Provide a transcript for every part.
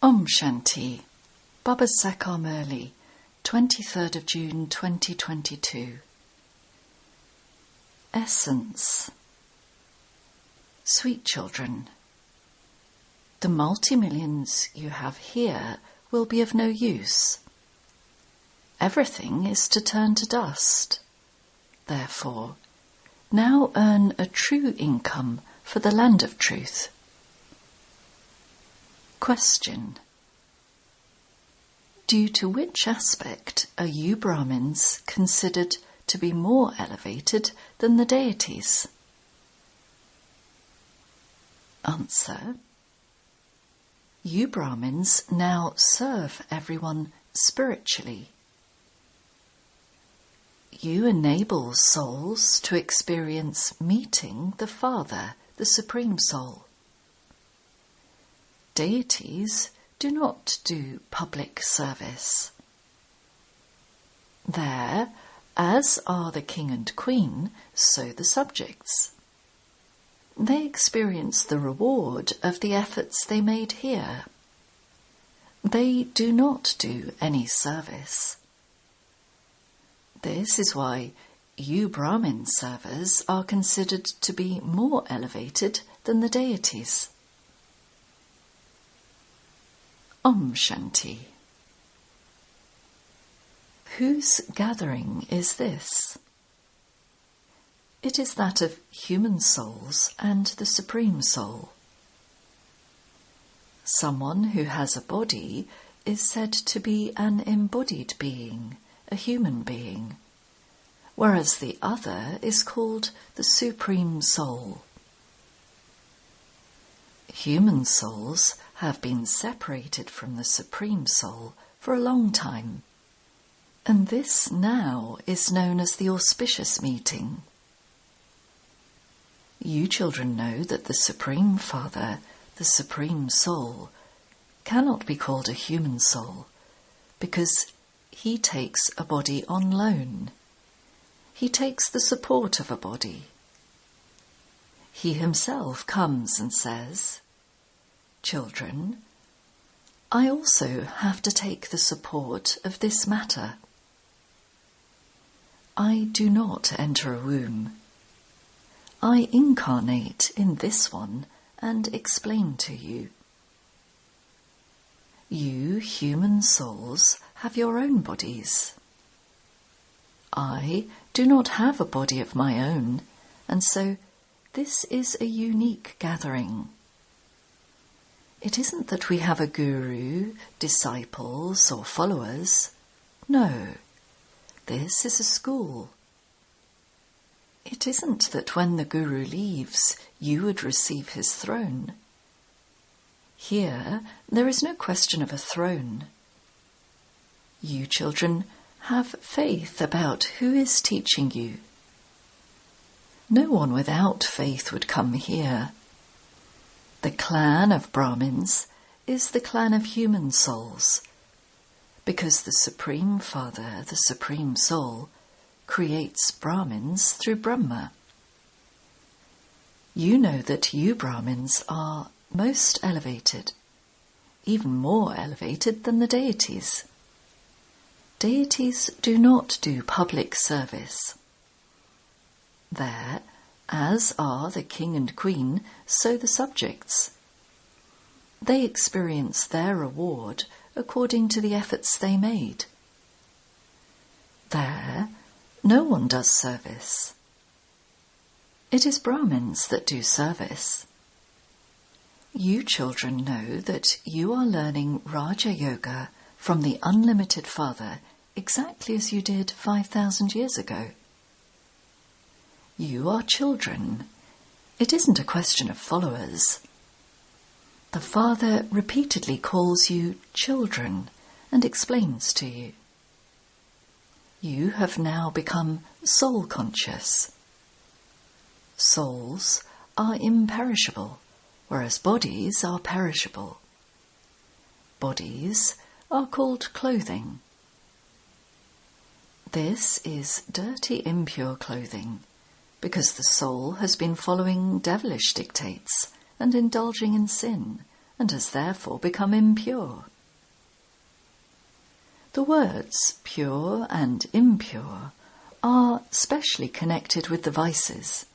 Om Shanti, Baba Sakar Murli, 23rd of June 2022. Essence. Sweet children, the multi-millions you have here will be of no use. Everything is to turn to dust. Therefore, now earn a true income for the land of truth. Question. Due to which aspect are you Brahmins considered to be more elevated than the deities? Answer. You Brahmins now serve everyone spiritually. You enable souls to experience meeting the Father, the Supreme Soul. Deities do not do public service. There, as are the king and queen, so the subjects. They experience the reward of the efforts they made here. They do not do any service. This is why you Brahmin servers are considered to be more elevated than the deities. Om Shanti. Whose gathering is this? It is that of human souls and the Supreme Soul. Someone who has a body is said to be an embodied being, a human being, whereas the other is called the Supreme Soul. Human souls have been separated from the Supreme Soul for a long time, and this now is known as the auspicious meeting. You children know that the Supreme Father, the Supreme Soul, cannot be called a human soul because he takes a body on loan. He takes the support of a body. He himself comes and says, "Children, I also have to take the support of this matter. I do not enter a womb. I incarnate in this one and explain to you. You human souls have your own bodies. I do not have a body of my own, and so this is a unique gathering. It isn't that we have a guru, disciples or followers. No, this is a school. It isn't that when the guru leaves, you would receive his throne. Here, there is no question of a throne. You children have faith about who is teaching you. No one without faith would come here. The clan of Brahmins is the clan of human souls, because the Supreme Father, the Supreme Soul, creates Brahmins through Brahma. You know that you Brahmins are most elevated, even more elevated than the deities. Deities do not do public service. There, as are the king and queen, so the subjects. They experience their reward according to the efforts they made. There, no one does service. It is Brahmins that do service. You children know that you are learning Raja Yoga from the Unlimited Father exactly as you did 5,000 years ago. You are children. It isn't a question of followers. The Father repeatedly calls you children and explains to you. You have now become soul-conscious. Souls are imperishable, whereas bodies are perishable. Bodies are called clothing. This is dirty, impure clothing, because the soul has been following devilish dictates and indulging in sin and has therefore become impure. The words pure and impure are specially connected with the vices.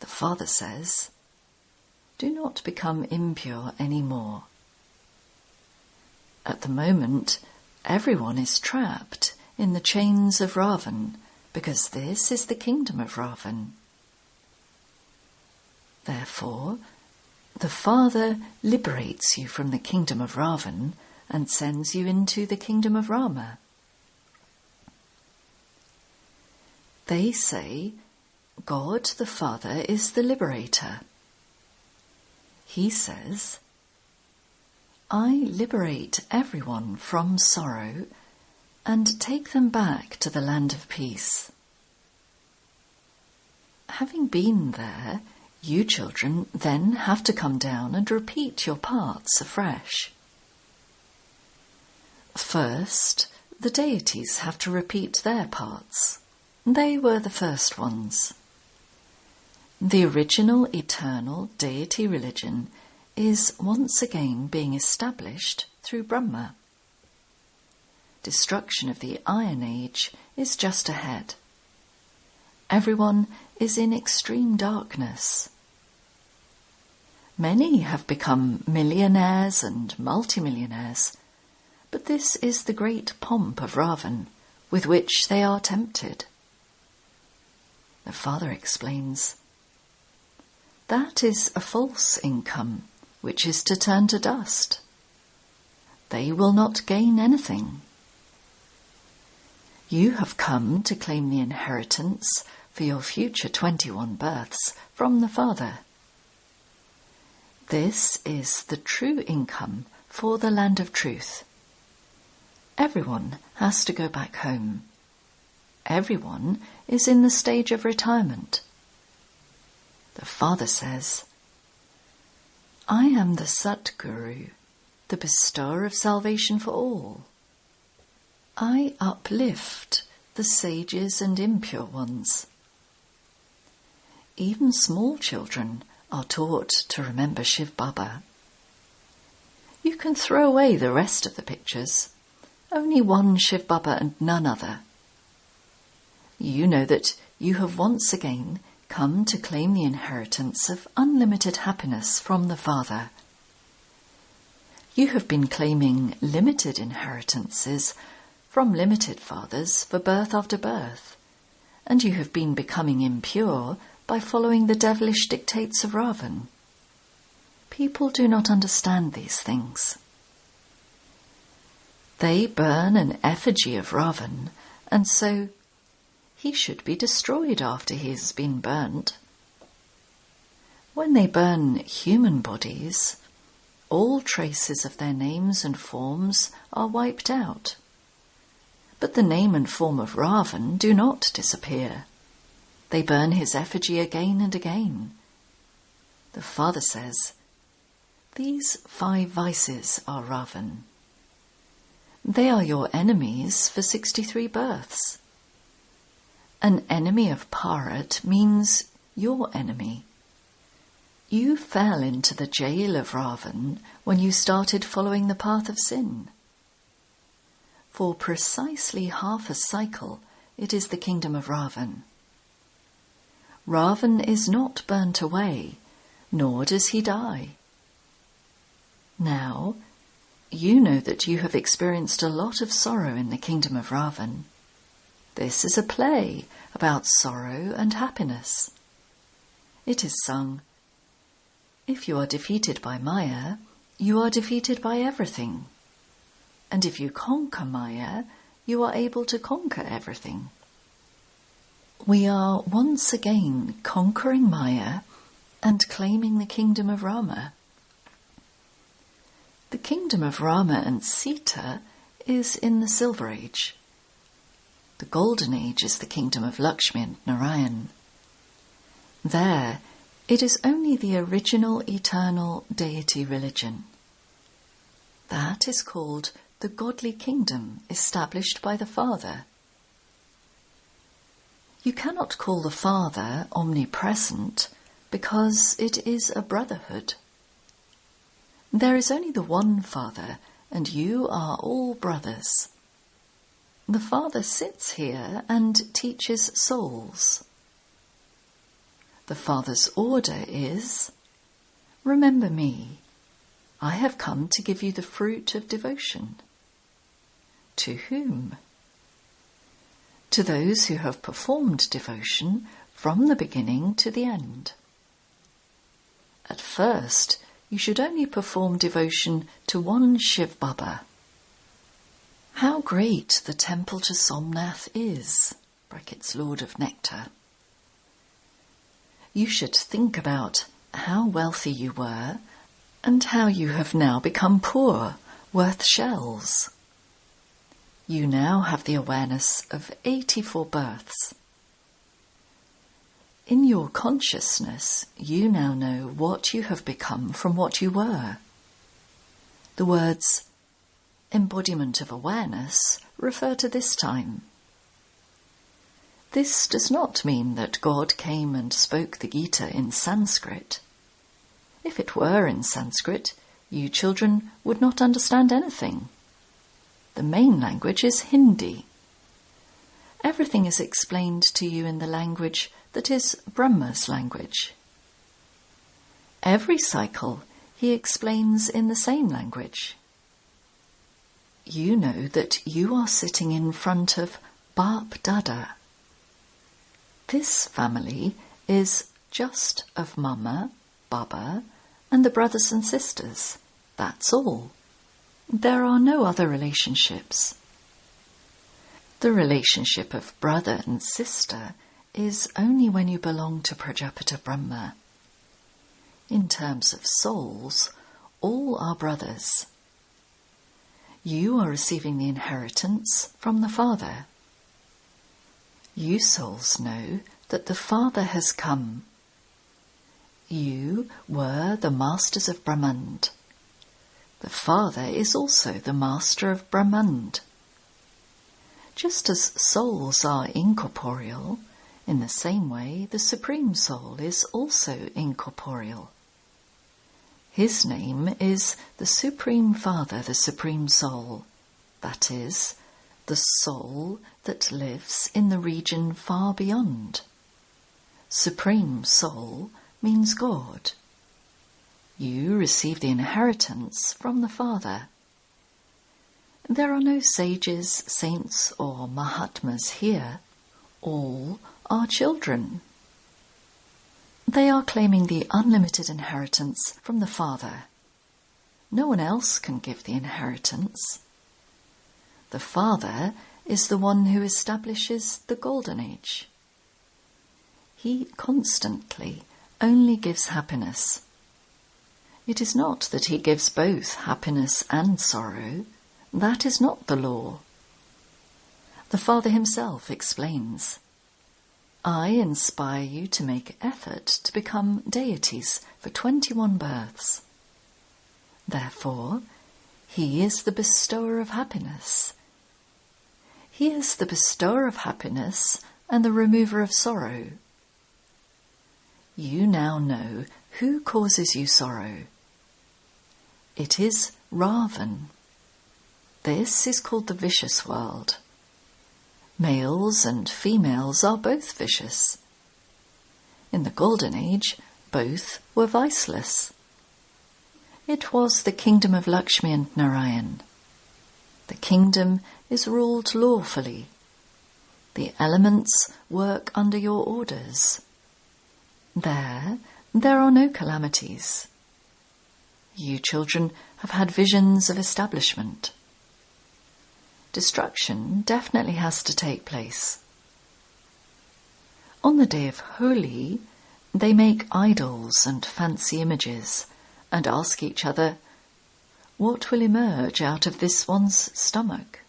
The Father says, do not become impure anymore. At the moment, everyone is trapped in the chains of Ravan, because this is the kingdom of Ravan. Therefore, the Father liberates you from the kingdom of Ravan and sends you into the kingdom of Rama. They say, God the Father is the liberator. He says, I liberate everyone from sorrow and take them back to the land of peace. Having been there, you children then have to come down and repeat your parts afresh. First, the deities have to repeat their parts. They were the first ones. The original eternal deity religion is once again being established through Brahma. Destruction of the Iron Age is just ahead. Everyone is in extreme darkness. Many have become millionaires and multimillionaires, but this is the great pomp of Ravan, with which they are tempted. The Father explains, that is a false income, which is to turn to dust. They will not gain anything. You have come to claim the inheritance for your future 21 births from the Father. This is the true income for the land of truth. Everyone has to go back home. Everyone is in the stage of retirement. The Father says, I am the Satguru, the bestower of salvation for all. I uplift the sages and impure ones. Even small children are taught to remember Shiv Baba. You can throw away the rest of the pictures. Only one Shiv Baba and none other. You know that you have once again come to claim the inheritance of unlimited happiness from the Father. You have been claiming limited inheritances from limited fathers for birth after birth, and you have been becoming impure by following the devilish dictates of Ravan. People do not understand these things. They burn an effigy of Ravan, and so he should be destroyed after he has been burnt. When they burn human bodies, all traces of their names and forms are wiped out. But the name and form of Ravan do not disappear. They burn his effigy again and again. The Father says, these 5 vices are Ravan. They are your enemies for 63 births. An enemy of Bharat means your enemy. You fell into the jail of Ravan when you started following the path of sin. For precisely half a cycle, it is the kingdom of Ravan. Ravan is not burnt away, nor does he die. Now, you know that you have experienced a lot of sorrow in the kingdom of Ravan. This is a play about sorrow and happiness. It is sung, if you are defeated by Maya, you are defeated by everything. And if you conquer Maya, you are able to conquer everything. We are once again conquering Maya and claiming the kingdom of Rama. The kingdom of Rama and Sita is in the Silver Age. The Golden Age is the kingdom of Lakshmi and Narayan. There, it is only the original eternal deity religion. That is called the godly kingdom established by the Father. You cannot call the Father omnipresent because it is a brotherhood. There is only the one Father, and you are all brothers. The Father sits here and teaches souls. The Father's order is, remember me. I have come to give you the fruit of devotion. To whom? To those who have performed devotion from the beginning to the end. At first, you should only perform devotion to one Shiv Baba. How great the temple to Somnath is, Lord of Nectar. You should think about how wealthy you were and how you have now become poor, worth shells. You now have the awareness of 84 births. In your consciousness, you now know what you have become from what you were. The words embodiment of awareness refer to this time. This does not mean that God came and spoke the Gita in Sanskrit. If it were in Sanskrit, you children would not understand anything. The main language is Hindi. Everything is explained to you in the language that is Brahma's language. Every cycle he explains in the same language. You know that you are sitting in front of Bap Dada. This family is just of Mama, Baba, and the brothers and sisters. That's all. There are no other relationships. The relationship of brother and sister is only when you belong to Prajapata Brahma. In terms of souls, all are brothers. You are receiving the inheritance from the Father. You souls know that the Father has come. You were the masters of Brahmand. The Father is also the master of Brahmand. Just as souls are incorporeal, in the same way the Supreme Soul is also incorporeal. His name is the Supreme Father, the Supreme Soul, that is, the soul that lives in the region far beyond. Supreme Soul means God. You receive the inheritance from the Father. There are no sages, saints or Mahatmas here. All are children. They are claiming the unlimited inheritance from the Father. No one else can give the inheritance. The Father is the one who establishes the Golden Age. He constantly only gives happiness. It is not that he gives both happiness and sorrow. That is not the law. The Father himself explains, I inspire you to make effort to become deities for 21 births. Therefore, he is the bestower of happiness. He is the bestower of happiness and the remover of sorrow. You now know who causes you sorrow. It is Ravan. This is called the vicious world. Males and females are both vicious. In the Golden Age, both were viceless. It was the kingdom of Lakshmi and Narayan. The kingdom is ruled lawfully. The elements work under your orders. There are no calamities. You children have had visions of establishment. Destruction definitely has to take place. On the day of Holi, they make idols and fancy images and ask each other, what will emerge out of this one's stomach?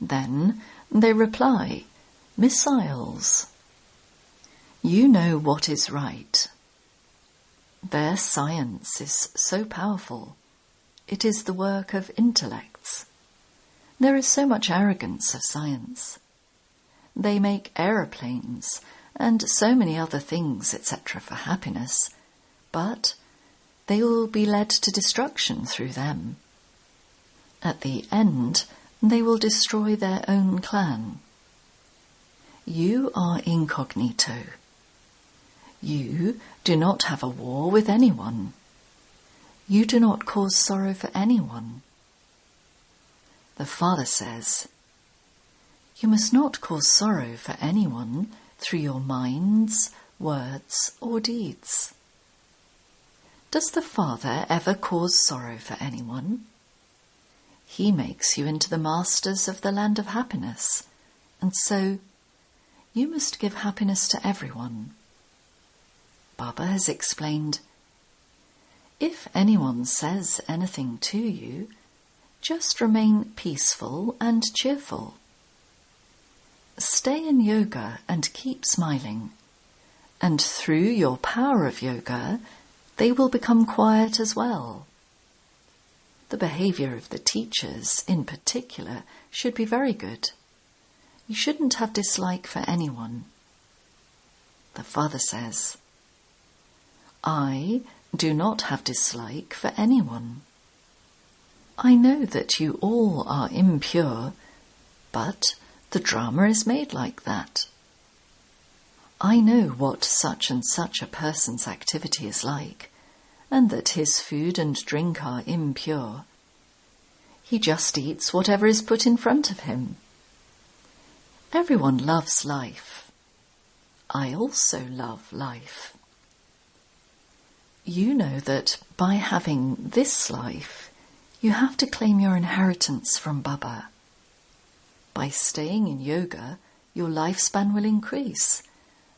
Then they reply, missiles. You know what is right. Their science is so powerful. It is the work of intellects. There is so much arrogance of science. They make aeroplanes and so many other things, etc., for happiness, but they will be led to destruction through them. At the end, they will destroy their own clan. You are incognito. You do not have a war with anyone. You do not cause sorrow for anyone. The Father says, you must not cause sorrow for anyone through your minds, words, or deeds. Does the Father ever cause sorrow for anyone? He makes you into the masters of the land of happiness, and so you must give happiness to everyone. Baba has explained, if anyone says anything to you, just remain peaceful and cheerful. Stay in yoga and keep smiling, and through your power of yoga, they will become quiet as well. The behaviour of the teachers, in particular, should be very good. You shouldn't have dislike for anyone. The Father says, I do not have dislike for anyone. I know that you all are impure, but the drama is made like that. I know what such and such a person's activity is like, and that his food and drink are impure. He just eats whatever is put in front of him. Everyone loves life. I also love life. You know that by having this life, you have to claim your inheritance from Baba. By staying in yoga, your lifespan will increase,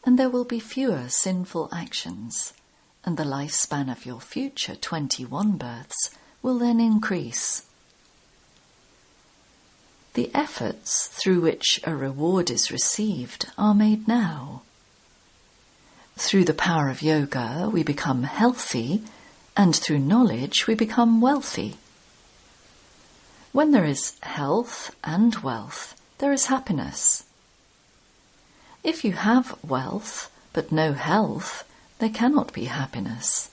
and there will be fewer sinful actions, and the lifespan of your future 21 births will then increase. The efforts through which a reward is received are made now. Through the power of yoga, we become healthy, and through knowledge, we become wealthy. When there is health and wealth, there is happiness. If you have wealth but no health, there cannot be happiness.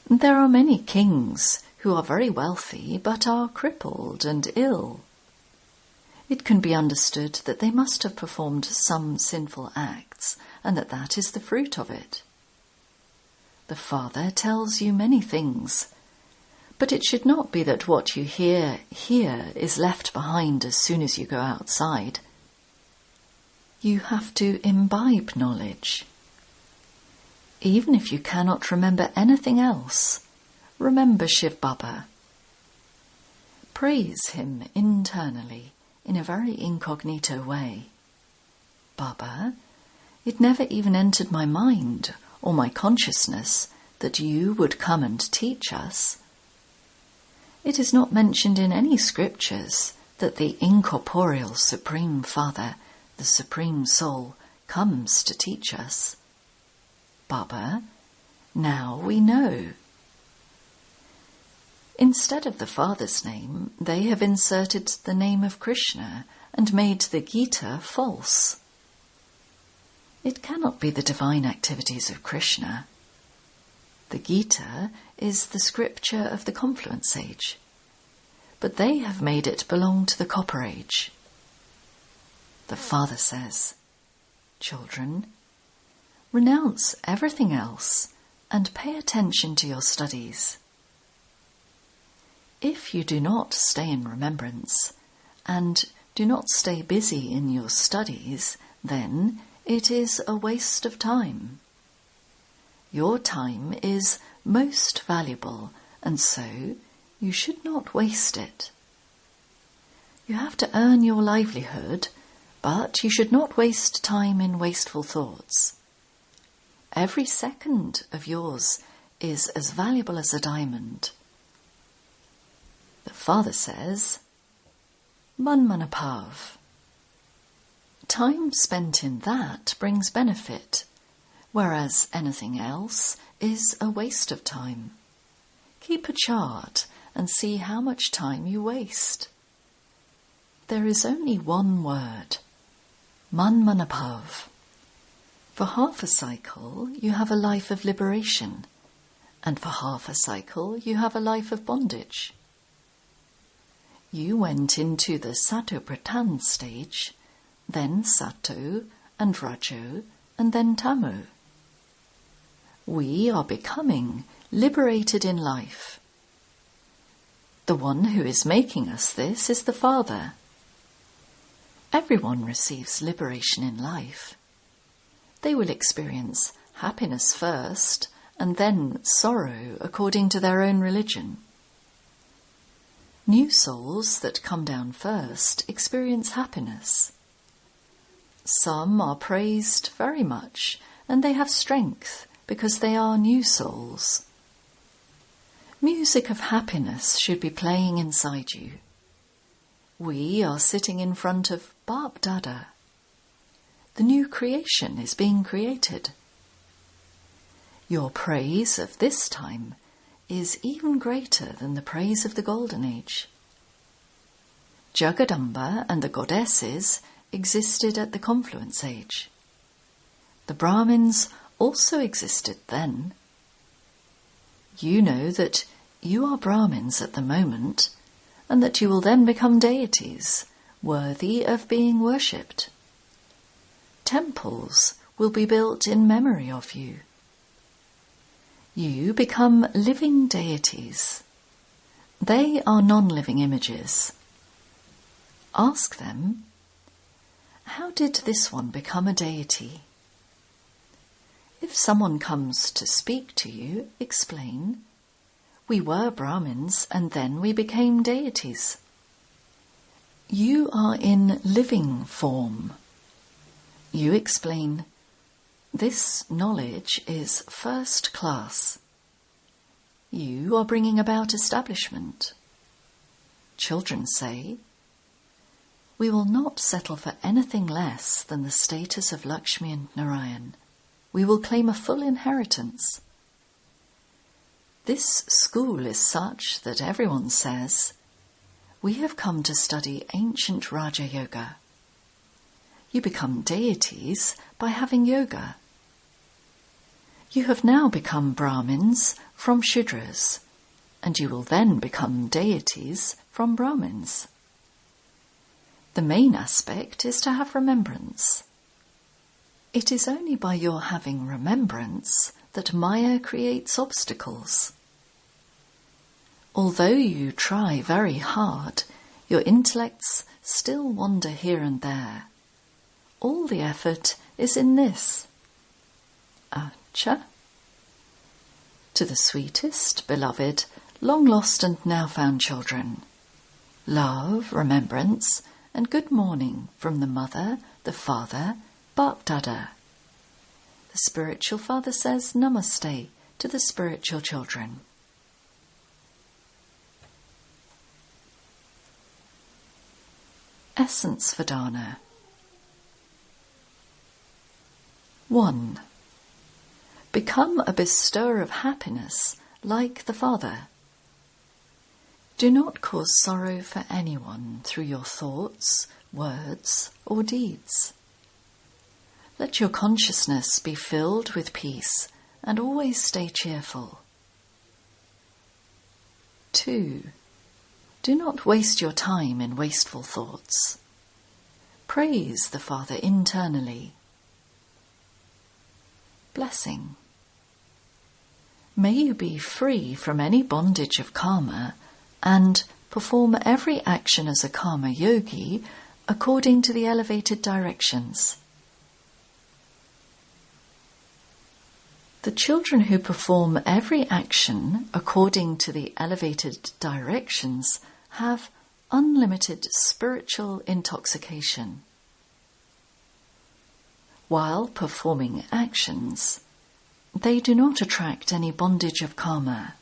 There are many kings who are very wealthy but are crippled and ill. It can be understood that they must have performed some sinful acts, and that is the fruit of it. The Father tells you many things, but it should not be that what you hear here is left behind as soon as you go outside. You have to imbibe knowledge. Even if you cannot remember anything else, remember Shiv Baba. Praise him internally in a very incognito way. Baba, it never even entered my mind or my consciousness that you would come and teach us. It is not mentioned in any scriptures that the incorporeal Supreme Father, the Supreme Soul, comes to teach us. Baba, now we know. Instead of the Father's name, they have inserted the name of Krishna and made the Gita false. It cannot be the divine activities of Krishna. The Gita is the scripture of the Confluence Age, but they have made it belong to the Copper Age. The Father says, children, renounce everything else and pay attention to your studies. If you do not stay in remembrance and do not stay busy in your studies, then it is a waste of time. Your time is most valuable, and so you should not waste it. You have to earn your livelihood, but you should not waste time in wasteful thoughts. Every second of yours is as valuable as a diamond. The Father says, Man Manapav. Time spent in that brings benefit, whereas anything else is a waste of time. Keep a chart and see how much time you waste. There is only one word, Man Manapav. For half a cycle, you have a life of liberation, and for half a cycle you have a life of bondage. You went into the Sato-Pradhan stage, then Sato and Rajo, and then Tamo. We are becoming liberated in life. The one who is making us this is the Father. Everyone receives liberation in life. They will experience happiness first and then sorrow according to their own religion. New souls that come down first experience happiness. Some are praised very much and they have strength because they are new souls. Music of happiness should be playing inside you. We are sitting in front of Bap Dada. The new creation is being created. Your praise of this time is even greater than the praise of the Golden Age. Jagadamba and the goddesses existed at the Confluence Age. The Brahmins also existed then. You know that you are Brahmins at the moment, and that you will then become deities, worthy of being worshipped. Temples will be built in memory of you. You become living deities. They are non-living images. Ask them, how did this one become a deity? If someone comes to speak to you, explain, we were Brahmins and then we became deities. You are in living form. You explain, this knowledge is first class. You are bringing about establishment. Children say, we will not settle for anything less than the status of Lakshmi and Narayan. We will claim a full inheritance. This school is such that everyone says, we have come to study ancient Raja Yoga. You become deities by having yoga. You have now become Brahmins from Shudras, and you will then become deities from Brahmins. The main aspect is to have remembrance. It is only by your having remembrance that Maya creates obstacles. Although you try very hard, your intellects still wander here and there. All the effort is in this. Acha. To the sweetest, beloved, long lost and now found children. Love, remembrance, and good morning from the mother, the father, Bap Dada. The spiritual father says Namaste to the spiritual children. Essence Vedana. 1. Become a bestower of happiness like the Father. Do not cause sorrow for anyone through your thoughts, words, or deeds. Let your consciousness be filled with peace and always stay cheerful. 2. Do not waste your time in wasteful thoughts. Praise the Father internally. Blessing. May you be free from any bondage of karma and perform every action as a karma yogi according to the elevated directions. The children who perform every action according to the elevated directions have unlimited spiritual intoxication. While performing actions, they do not attract any bondage of karma.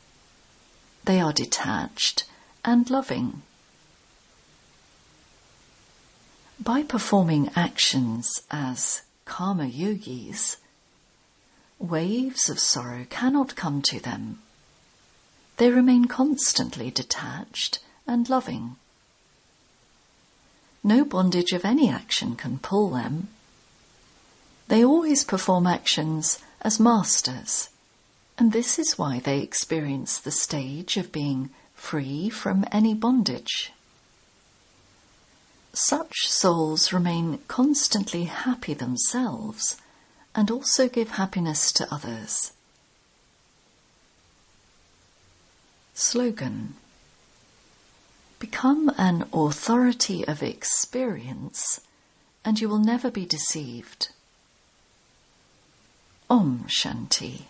They are detached and loving. By performing actions as karma yogis, waves of sorrow cannot come to them. They remain constantly detached and loving. No bondage of any action can pull them. They always perform actions as masters, And this is why they experience the stage of being free from any bondage. Such souls remain constantly happy themselves and also give happiness to others. Slogan: become an authority of experience and you will never be deceived. Om Shanti.